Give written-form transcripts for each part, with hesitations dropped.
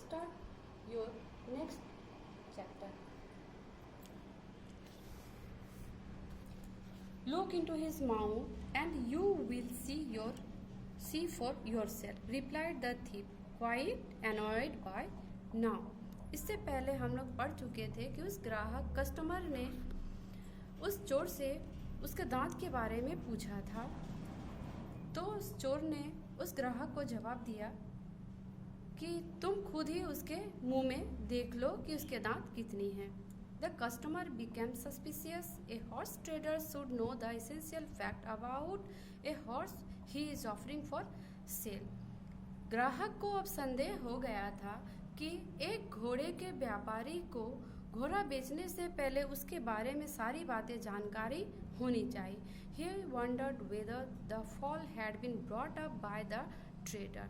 start your next chapter. Look into his mouth and you will see for yourself, replied the thief, quite annoyed by now. इससे पहले हम लोग पढ़ चुके थे कि उस ग्राहक कस्टमर ने उस चोर से उसके दांत के बारे में पूछा था, तो उस चोर ने उस ग्राहक को जवाब दिया कि तुम खुद ही उसके मुंह में देख लो कि उसके दांत कितनी हैं. The customer became suspicious. A horse trader should know the essential fact about a horse he is offering for sale. ग्राहक को अब संदेह हो गया था कि एक घोड़े के व्यापारी को घोड़ा बेचने से पहले उसके बारे में सारी बातें जानकारी होनी चाहिए. He wondered whether the fall had been brought up by the trader.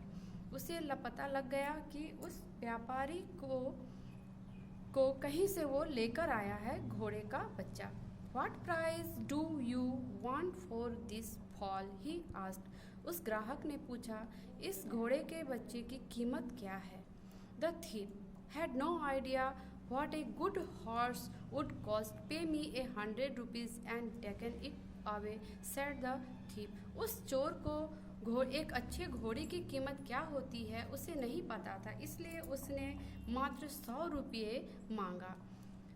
उसे पता लग गया कि उस व्यापारी को कहीं से वो लेकर आया है घोड़े का बच्चा. What price do you want for this fall? he asked. उस ग्राहक ने पूछा, इस घोड़े के बच्चे की कीमत क्या है? The thief had no idea what a good horse would cost. Pay me 100 rupees and taken it away, said the thief. उस चोर को एक अच्छे घोड़े की कीमत क्या होती है उसे नहीं पता था, इसलिए उसने मात्र 100 रुपये मांगा.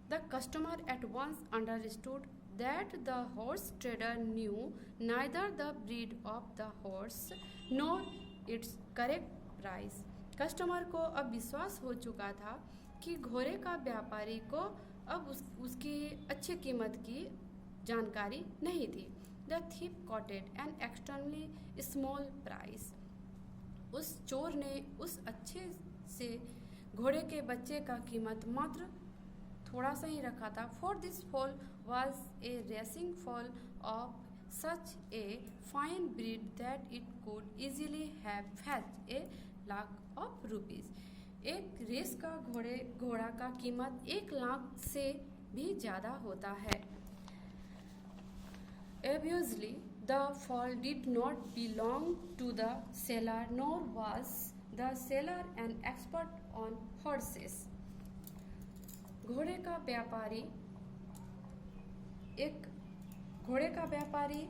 The customer at once understood that the horse trader knew neither the breed of the horse nor its correct price. Customer को अब विश्वास हो चुका था कि घोड़े का व्यापारी को अब उसकी अच्छी कीमत की जानकारी नहीं थी. The thief quoted an extremely small price. उस चोर ने उस अच्छे से घोड़े के बच्चे का कीमत मात्र थोड़ा सा ही रखा था. For this foal was a racing foal of such a fine breed that it could easily have fetched a lakh of rupees. एक रेस का घोड़ा का कीमत 1 लाख से भी ज़्यादा होता है. Obviously, the foal did not belong to the seller, nor was the seller an expert on horses. घोड़े का व्यापारी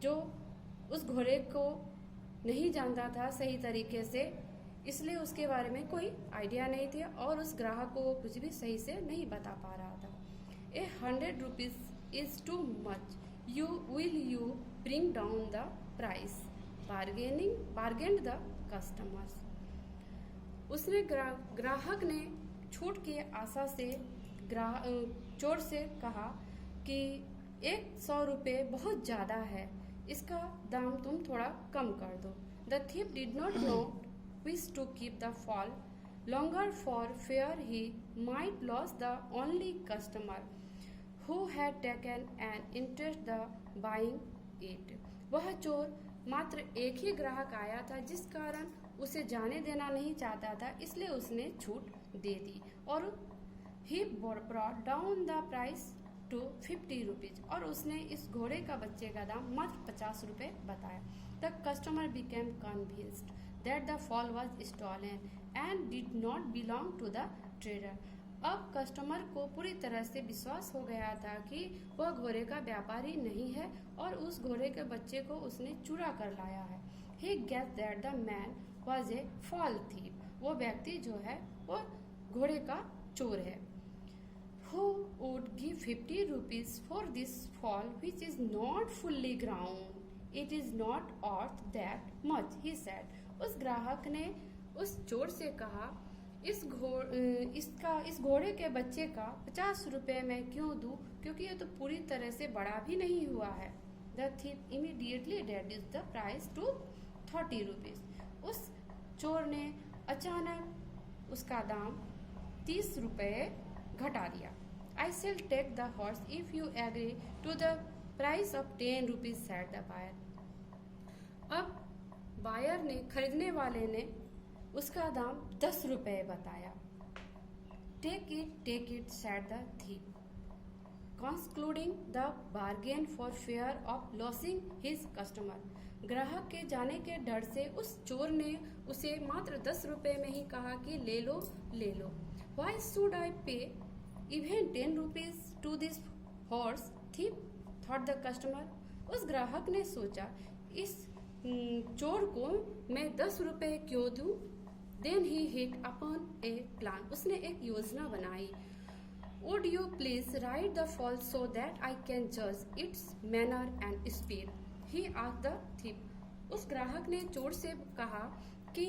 जो उस घोड़े को नहीं जानता था सही तरीके से, इसलिए उसके बारे में कोई आइडिया नहीं था और उस ग्राहक को वो कुछ भी सही से नहीं बता पा रहा था. 100 rupees is too much. Will you bring down the price? Bargained the customers. उसने ग्राहक ने छूट की आशा से चोर से कहा कि 100 रुपये बहुत ज़्यादा है, इसका दाम तुम थोड़ा कम कर दो. The thief did not know wish to keep the foal longer for fear he might lose the only customer who had taken an interest the buying it. वह चोर मात्र एक ही ग्राहक आया था जिस कारण उसे जाने देना नहीं चाहता था, इसलिए उसने छूट दे दी और he brought down the price to 50 rupees और उसने इस घोड़े का बच्चे का दाम मात्र 50 रुपये बताया. The customer became convinced that the foal was stolen and did not belong to the trader. अब कस्टमर को पूरी तरह से विश्वास हो गया था कि वह घोड़े का व्यापारी नहीं है और उस घोड़े के बच्चे को उसने चुरा कर लाया है. He guessed that the man was a foal thief. वो व्यक्ति जो है वो घोड़े का चोर है. Who would give 50 rupees for this foal which is not fully grown? It is not worth that much, he said. उस ग्राहक ने उस चोर से कहा, इस घोड़े के बच्चे का 50 रुपये मैं क्यों दूं, क्योंकि ये तो पूरी तरह से बड़ा भी नहीं हुआ है. The thief immediately reduced the price to 30 rupees. उस चोर ने अचानक उसका दाम 30 रुपये घटा दिया. I shall take the horse if you agree to the price of 10 rupees, said the buyer. अब बायर ने, खरीदने वाले ने उसका दाम 10 रुपये बताया. Take it, said the thief, concluding the bargain for fear of losing his customer. ग्राहक के जाने के डर से उस चोर ने उसे मात्र 10 रुपए में ही कहा कि ले लो ले लो। Why should I pay even 10 rupees to this horse thief? thought the customer. उस ग्राहक ने सोचा, इस चोर को मैं 10 रुपए क्यों दूं? Then he hit upon a plan. उसने एक योजना बनाई। Would you please ride the fall so that I can judge its manner and speed? He asked the thief. उस ग्राहक ने चोर से कहा कि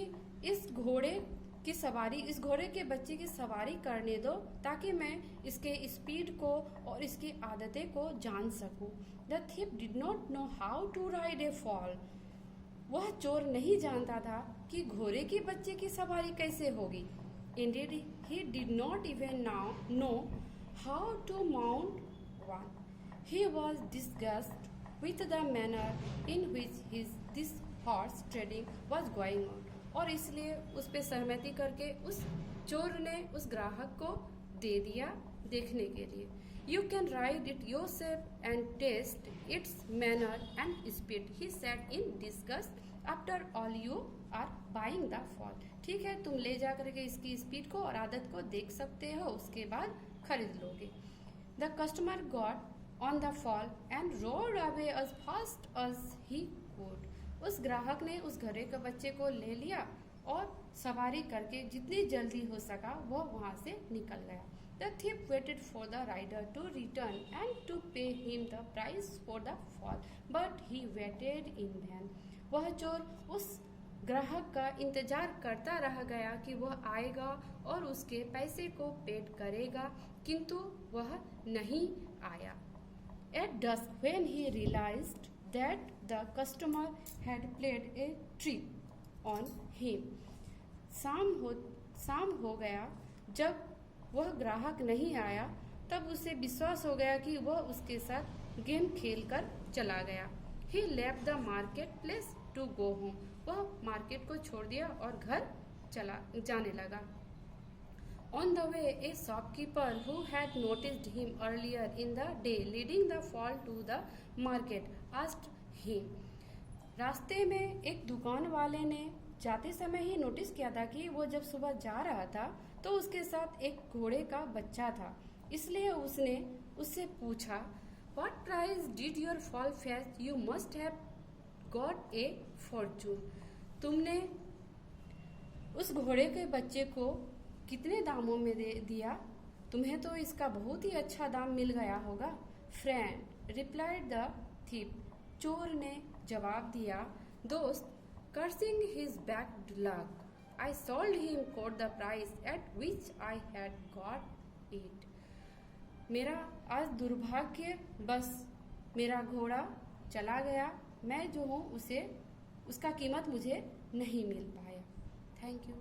इस घोड़े के बच्चे की सवारी करने दो ताकि मैं इसके स्पीड को और इसकी आदतें को जान सकूं। The thief did not know how to ride a foal. वह चोर नहीं जानता था कि घोड़े के बच्चे की सवारी कैसे होगी। Indeed, he did not even know how to mount one. He was disgusted with the manner in which this horse trading was going on. और इसलिए उस पे सहमति करके उस चोर ने उस ग्राहक को दे दिया देखने के लिए। You can ride it yourself and taste its manner and speed, he said in disgust. After all, you are buying the fall. ठीक है, तुम ले जा करके इसकी स्पीड को और आदत को देख सकते हो, उसके बाद खरीद लोगे। The customer got on the fall and rode away as fast as he could. उस ग्राहक ने उस घोड़े के बच्चे को ले लिया और सवारी करके जितनी जल्दी हो सका वो वहाँ से निकल गया। The thief waited for the rider to return and to pay him the price for the fall, but he waited in vain. वह चोर उस ग्राहक का इंतजार करता रह गया कि वह आएगा और उसके पैसे को पेड करेगा, किंतु वह नहीं आया। At dusk, when he realized that the customer had played a trick on him, शाम हो गया। जब वह ग्राहक नहीं आया तब उसे विश्वास हो गया कि वह उसके साथ गेम खेलकर चला गया। He left the market place to go home. वह मार्केट को छोड़ दिया और घर जाने लगा। On the way, a shopkeeper who had noticed him earlier in the day leading the fall to the market asked him. रास्ते में एक दुकान वाले ने जाते समय ही नोटिस किया था कि वो जब सुबह जा रहा था तो उसके साथ एक घोड़े का बच्चा था, इसलिए उसने उससे पूछा, What price did your fall fetch? You must have got a fortune. तुमने उस घोड़े के बच्चे को कितने दामों में दिया? तुम्हें तो इसका बहुत ही अच्छा दाम मिल गया होगा। Friend, replied the thief. चोर ने जवाब दिया, दोस्त, cursing his bad luck, I sold him for the price at which I had got it. मेरा आज दुर्भाग्य, बस मेरा घोड़ा चला गया, मैं जो हूँ उसका कीमत मुझे नहीं मिल पाया। Thank you.